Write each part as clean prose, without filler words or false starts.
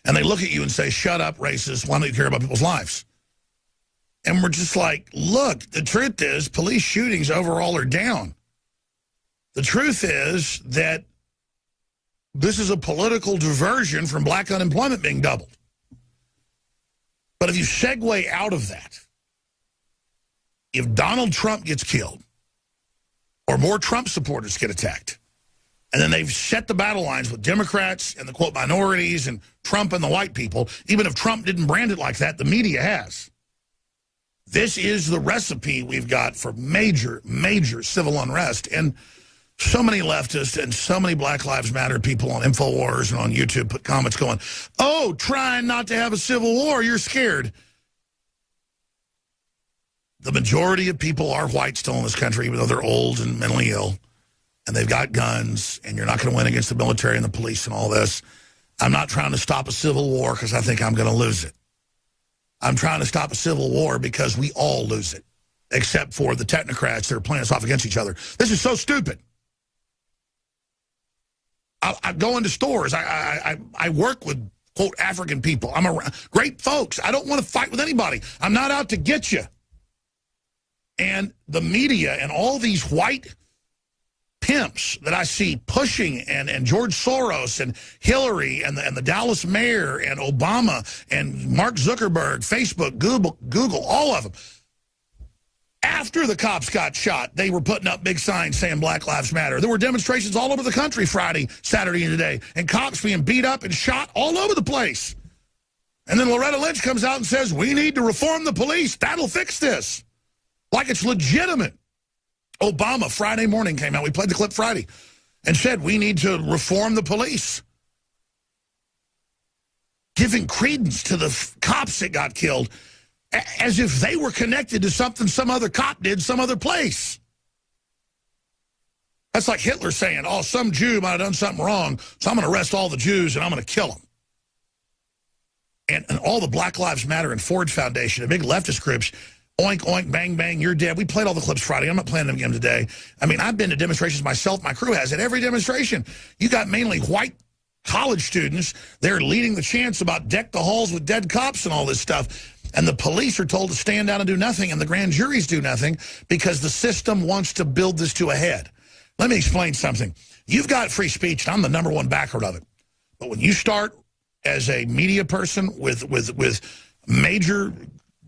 And they look at you and say, shut up, racist, why don't you care about people's lives? And we're just like, look, the truth is police shootings overall are down. The truth is that this is a political diversion from black unemployment being doubled. But if you segue out of that, if Donald Trump gets killed or more Trump supporters get attacked, and then they've set the battle lines with Democrats and the, quote, minorities and Trump and the white people, even if Trump didn't brand it like that, the media has. This is the recipe we've got for major, major civil unrest. And so many leftists and so many Black Lives Matter people on InfoWars and on YouTube put comments going, oh, trying not to have a civil war, you're scared. The majority of people are white still in this country, even though they're old and mentally ill, and they've got guns, and you're not going to win against the military and the police and all this. I'm not trying to stop a civil war because I think I'm going to lose it. I'm trying to stop a civil war because we all lose it, except for the technocrats that are playing us off against each other. This is so stupid. I go into stores. I work with, quote, African people. I'm around great folks. I don't want to fight with anybody. I'm not out to get you. And the media and all these white pimps that I see pushing, and George Soros and Hillary and the Dallas mayor and Obama and Mark Zuckerberg, Facebook, Google, all of them. After the cops got shot, they were putting up big signs saying Black Lives Matter. There were demonstrations all over the country Friday, Saturday, and today, and cops being beat up and shot all over the place. And then Loretta Lynch comes out and says, we need to reform the police. That'll fix this. Like it's legitimate. Obama, Friday morning, came out. We played the clip Friday and said, we need to reform the police. Giving credence to the cops that got killed as if they were connected to something some other cop did some other place. That's like Hitler saying, oh, some Jew might have done something wrong, so I'm going to arrest all the Jews and I'm going to kill them. And all the Black Lives Matter and Ford Foundation, the big leftist groups, oink, oink, bang, bang, you're dead. We played all the clips Friday. I'm not playing them again today. I mean, I've been to demonstrations myself. My crew has. At every demonstration, you got mainly white college students. They're leading the chants about deck the halls with dead cops and all this stuff. And the police are told to stand down and do nothing, and the grand juries do nothing because the system wants to build this to a head. Let me explain something. You've got free speech, and I'm the #1 backer of it. But when you start as a media person with major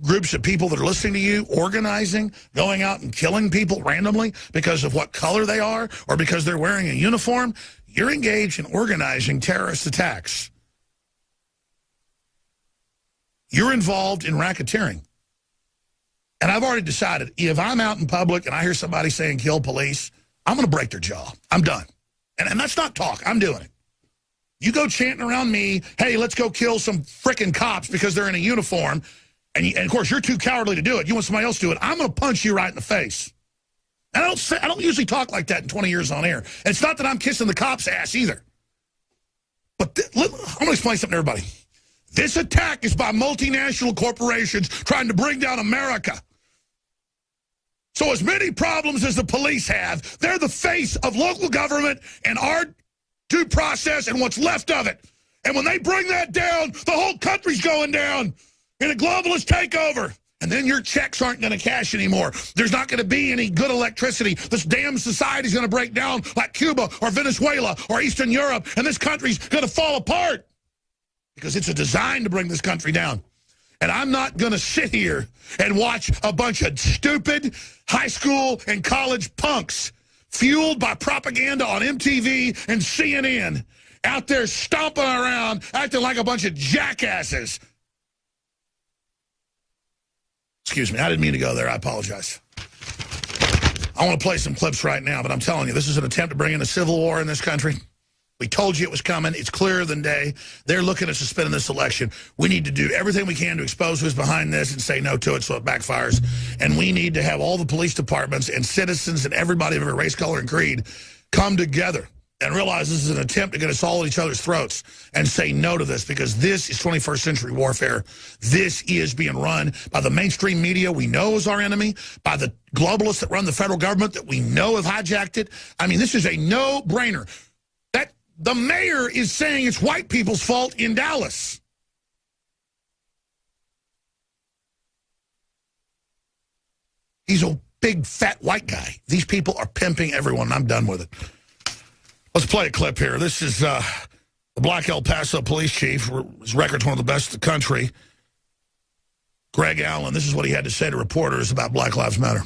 groups of people that are listening to you, organizing, going out and killing people randomly because of what color they are or because they're wearing a uniform, you're engaged in organizing terrorist attacks. You're involved in racketeering. And I've already decided, if I'm out in public and I hear somebody saying kill police, I'm going to break their jaw. I'm done. And that's not talk. I'm doing it. You go chanting around me, hey, let's go kill some frickin' cops because they're in a uniform, and of course you're too cowardly to do it. You want somebody else to do it. I'm going to punch you right in the face. And I don't usually talk like that in 20 years on air. And it's not that I'm kissing the cops' ass either. But I'm going to explain something to everybody. This attack is by multinational corporations trying to bring down America. So as many problems as the police have, they're the face of local government and our due process and what's left of it. And when they bring that down, the whole country's going down in a globalist takeover. And then your checks aren't going to cash anymore. There's not going to be any good electricity. This damn society's going to break down like Cuba or Venezuela or Eastern Europe, and this country's going to fall apart. Because it's a design to bring this country down. And I'm not going to sit here and watch a bunch of stupid high school and college punks fueled by propaganda on MTV and CNN out there stomping around, acting like a bunch of jackasses. Excuse me, I didn't mean to go there. I apologize. I want to play some clips right now, but I'm telling you, this is an attempt to bring in a civil war in this country. We told you it was coming. It's clearer than day. They're looking at suspending this election. We need to do everything we can to expose who's behind this and say no to it so it backfires. And we need to have all the police departments and citizens and everybody of every race, color, and creed come together and realize this is an attempt to get us all at each other's throats and say no to this, because this is 21st century warfare. This is being run by the mainstream media we know is our enemy, by the globalists that run the federal government that we know have hijacked it. I mean, this is a no-brainer. The mayor is saying it's white people's fault in Dallas. He's a big, fat, white guy. These people are pimping everyone, and I'm done with it. Let's play a clip here. This is the Black El Paso police chief. His record's one of the best in the country. Greg Allen, this is what he had to say to reporters about Black Lives Matter.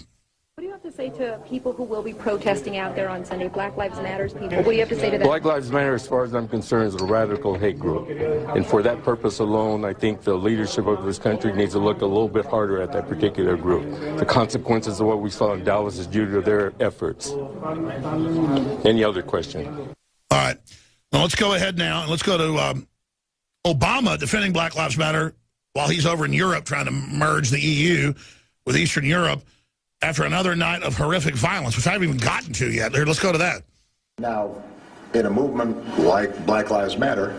What do you have to say to people who will be protesting out there on Sunday, Black Lives Matter people? What do you have to say to them? Black Lives Matter, as far as I'm concerned, is a radical hate group. And for that purpose alone, I think the leadership of this country needs to look a little bit harder at that particular group. The consequences of what we saw in Dallas is due to their efforts. Any other question? All right. Well, let's go ahead now, and let's go to Obama defending Black Lives Matter while he's over in Europe trying to merge the EU with Eastern Europe after another night of horrific violence, which I haven't even gotten to yet. Here, let's go to that. Now, in a movement like Black Lives Matter,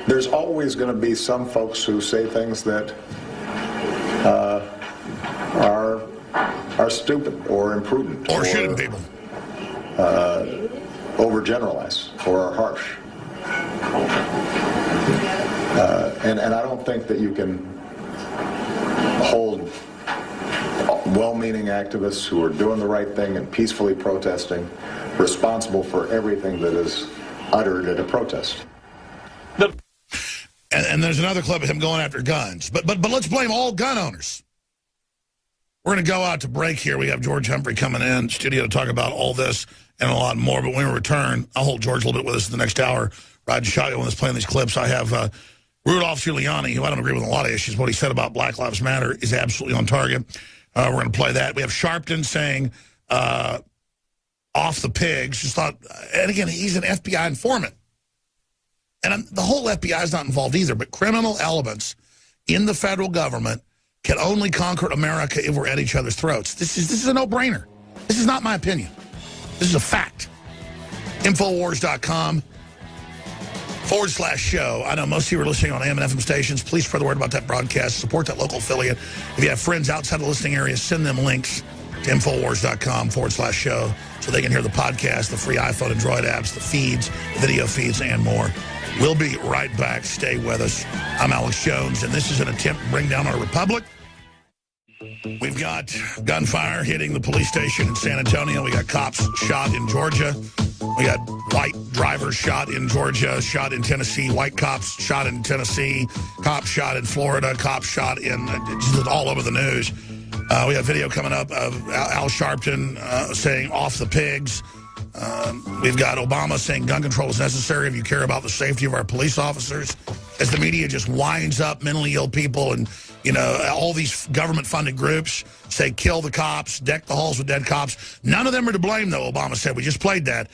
there's always going to be some folks who say things that are stupid or imprudent. Or shooting people. Overgeneralize or are harsh. And I don't think that you can hold well-meaning activists who are doing the right thing and peacefully protesting responsible for everything that is uttered at a protest. And there's another clip of him going after guns. But let's blame all gun owners. We're going to go out to break here. We have George Humphrey coming in studio to talk about all this and a lot more. But when we return, I'll hold George a little bit with us in the next hour. Riding shotgun with us playing these clips. I have Rudolph Giuliani, who I don't agree with a lot of issues. What he said about Black Lives Matter is absolutely on target. We're going to play that. We have Sharpton saying off the pigs. Just thought, and again, he's an FBI informant. And the whole FBI is not involved either, but criminal elements in the federal government can only conquer America if we're at each other's throats. This is a no-brainer. This is not my opinion. This is a fact. Infowars.com/show. I know most of you are listening on AM and FM stations. Please spread the word about that broadcast. Support that local affiliate. If you have friends outside the listening area, send them links to Infowars.com/show so they can hear the podcast, the free iPhone, Android apps, the feeds, the video feeds, and more. We'll be right back. Stay with us. I'm Alex Jones, and this is an attempt to bring down our republic. We've got gunfire hitting the police station in San Antonio. We got cops shot in Georgia. We got white drivers shot in Georgia, shot in Tennessee, white cops shot in Tennessee, cops shot in Florida, cops shot in all over the news. We have video coming up of Al Sharpton saying off the pigs. We've got Obama saying gun control is necessary if you care about the safety of our police officers. As the media just winds up mentally ill people and, you know, all these government-funded groups say kill the cops, deck the halls with dead cops. None of them are to blame, though, Obama said. We just played that.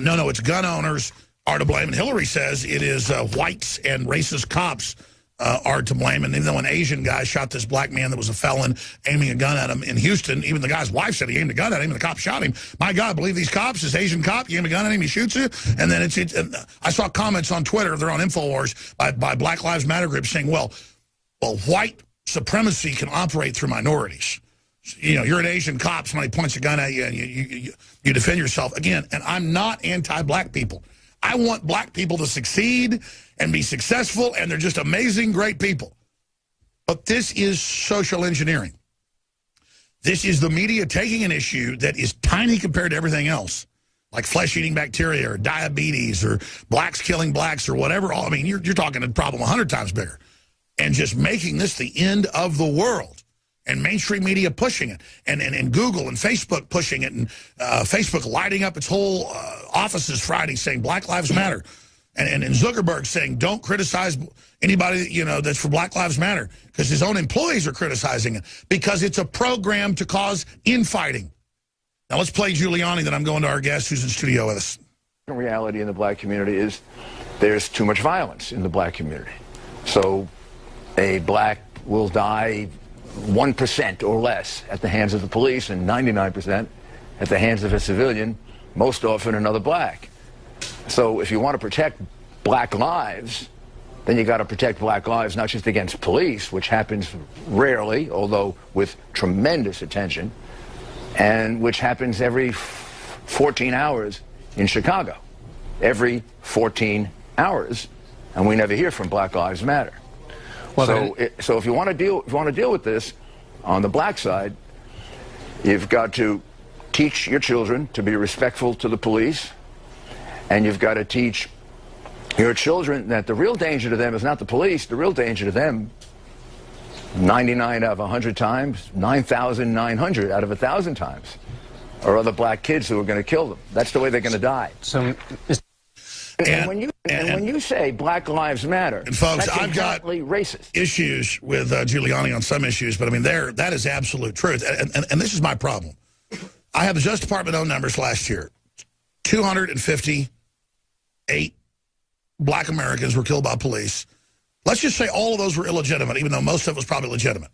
No, it's gun owners are to blame. And Hillary says it is whites and racist cops are to blame. And even though an Asian guy shot this black man that was a felon aiming a gun at him in Houston, even the guy's wife said he aimed a gun at him and the cop shot him. My God, believe these cops, this Asian cop, you aim a gun at him, he shoots you. And then I saw comments on Twitter, they're on InfoWars, by Black Lives Matter groups saying, well, white supremacy can operate through minorities. You know, you're an Asian cop, somebody points a gun at you and you defend yourself. Again, and I'm not anti-black people. I want black people to succeed and be successful, and they're just amazing, great people. But this is social engineering. This is the media taking an issue that is tiny compared to everything else, like flesh-eating bacteria or diabetes or blacks killing blacks or whatever. I mean, you're talking a problem 100 times bigger, and just making this the end of the world. And mainstream media pushing it, and Google and Facebook pushing it, and Facebook lighting up its whole offices Friday saying Black Lives Matter, and Zuckerberg saying don't criticize anybody, you know, that's for Black Lives Matter, because his own employees are criticizing it because it's a program to cause infighting. Now let's play Giuliani, then I'm going to our guest who's in studio with us. The reality in the black community is there's too much violence in the black community. So a black will die 1% or less at the hands of the police and 99% at the hands of a civilian, most often another black. So if you want to protect black lives, then you got to protect black lives not just against police, which happens rarely, although with tremendous attention, and which happens every 14 hours in Chicago. Every 14 hours, and we never hear from Black Lives Matter. Well, so if you want to deal with this on the black side, You've got to teach your children to be respectful to the police, and you've got to teach your children that the real danger to them is not the police. The real danger to them, 99 out of 100 times, 9,900 out of 1,000 times, are other black kids who are going to kill them. That's the way they're going to die. So, and when you say Black Lives Matter, and folks, that's I've got racist issues with Giuliani on some issues, but I mean, that is absolute truth. And this is my problem. I have the Justice Department own numbers last year. 258 black Americans were killed by police. Let's just say all of those were illegitimate, even though most of it was probably legitimate.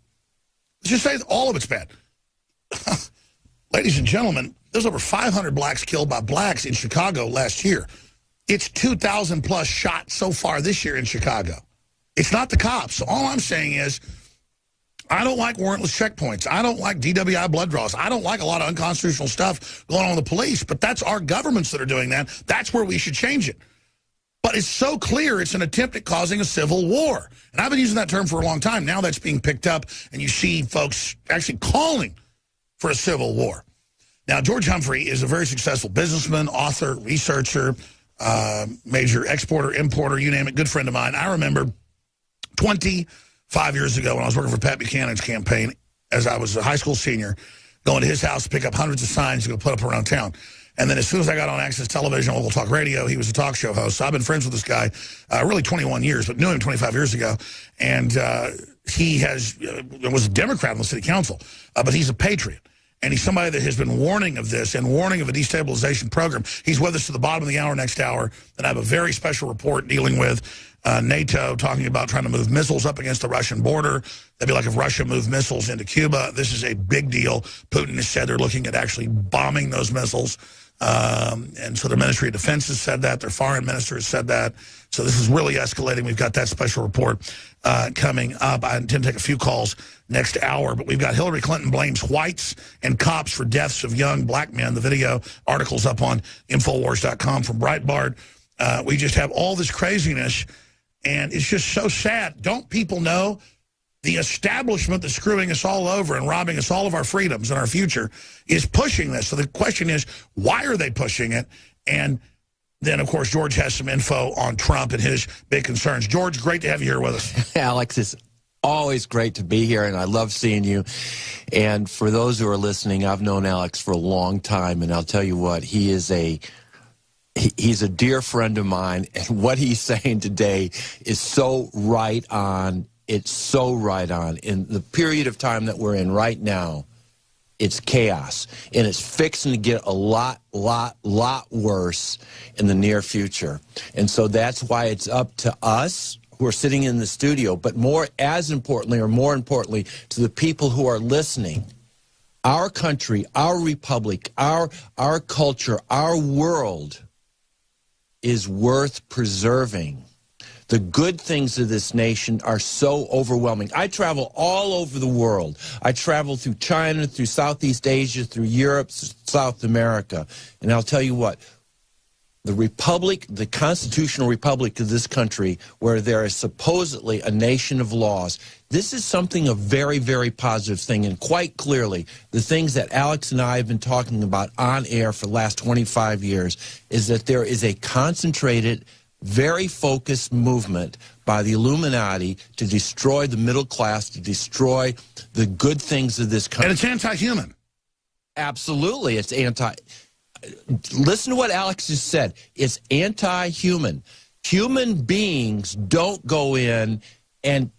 Let's just say all of it's bad. Ladies and gentlemen, there's over 500 blacks killed by blacks in Chicago last year. It's 2,000 plus shot so far this year in Chicago. It's not the cops. So all I'm saying is, I don't like warrantless checkpoints. I don't like DWI blood draws. I don't like a lot of unconstitutional stuff going on with the police, but that's our governments that are doing that. That's where we should change it. But it's so clear it's an attempt at causing a civil war. And I've been using that term for a long time. Now that's being picked up, and you see folks actually calling for a civil war. Now, George Humphrey is a very successful businessman, author, researcher, major exporter, importer, you name it, good friend of mine. I remember 25 years ago when I was working for Pat Buchanan's campaign, as I was a high school senior, going to his house to pick up hundreds of signs to go put up around town. And then as soon as I got on Access Television, local talk radio, he was a talk show host. So I've been friends with this guy really 21 years, but knew him 25 years ago. And he was a Democrat on the city council, but he's a patriot. And he's somebody that has been warning of this and warning of a destabilization program. He's with us to the bottom of the hour next hour. And I have a very special report dealing with NATO, talking about trying to move missiles up against the Russian border. That'd be like if Russia moved missiles into Cuba. This is a big deal. Putin has said they're looking at actually bombing those missiles. And so the Ministry of Defense has said that. Their foreign minister has said that. So this is really escalating. We've got that special report coming up. I intend to take a few calls next hour, but we've got Hillary Clinton blames whites and cops for deaths of young black men. The video article's up on Infowars.com from Breitbart. We just have all this craziness, and it's just so sad. Don't people know the establishment that's screwing us all over and robbing us all of our freedoms and our future is pushing this? So the question is, why are they pushing it? And then, of course, George has some info on Trump and his big concerns. George, great to have you here with us. Alex, it's always great to be here, and I love seeing you. And for those who are listening, I've known Alex for a long time, and I'll tell you what, he's a dear friend of mine, and what he's saying today is so right on. It's so right on. In the period of time that we're in right now, it's chaos, and it's fixing to get a lot worse in the near future. And so that's why it's up to us who are sitting in the studio, but more importantly, to the people who are listening. Our country, our republic, our culture, our world is worth preserving. The good things of this nation are so overwhelming. I travel all over the world. I travel through China, through Southeast Asia, through Europe, South America. And I'll tell you what, the republic, the constitutional republic of this country, where there is supposedly a nation of laws, this is something a very, very positive thing. And quite clearly, the things that Alex and I have been talking about on air for the last 25 years is that there is a concentrated, very focused movement by the Illuminati to destroy the middle class, to destroy the good things of this country. And it's anti-human. Absolutely, it's listen to what Alex just said. It's anti-human. Human beings don't go in and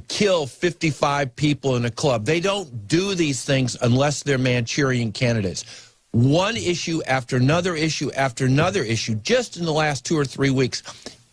kill 55 people in a club. They don't do these things unless they're Manchurian candidates. One issue after another issue after another issue, just in the last 2 or 3 weeks,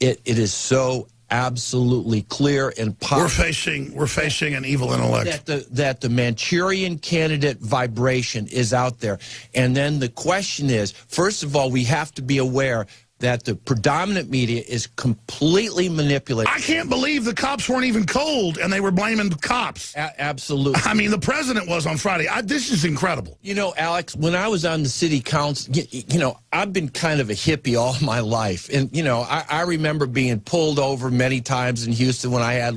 it is so absolutely clear and positive. We're facing an evil intellect. That the Manchurian candidate vibration is out there. And then the question is, first of all, we have to be aware that the predominant media is completely manipulated. I can't believe the cops weren't even cold and they were blaming the cops. Absolutely. I mean, the president was on Friday. This is incredible. You know, Alex, when I was on the city council, you know, I've been kind of a hippie all my life. And, you know, I remember being pulled over many times in Houston when I had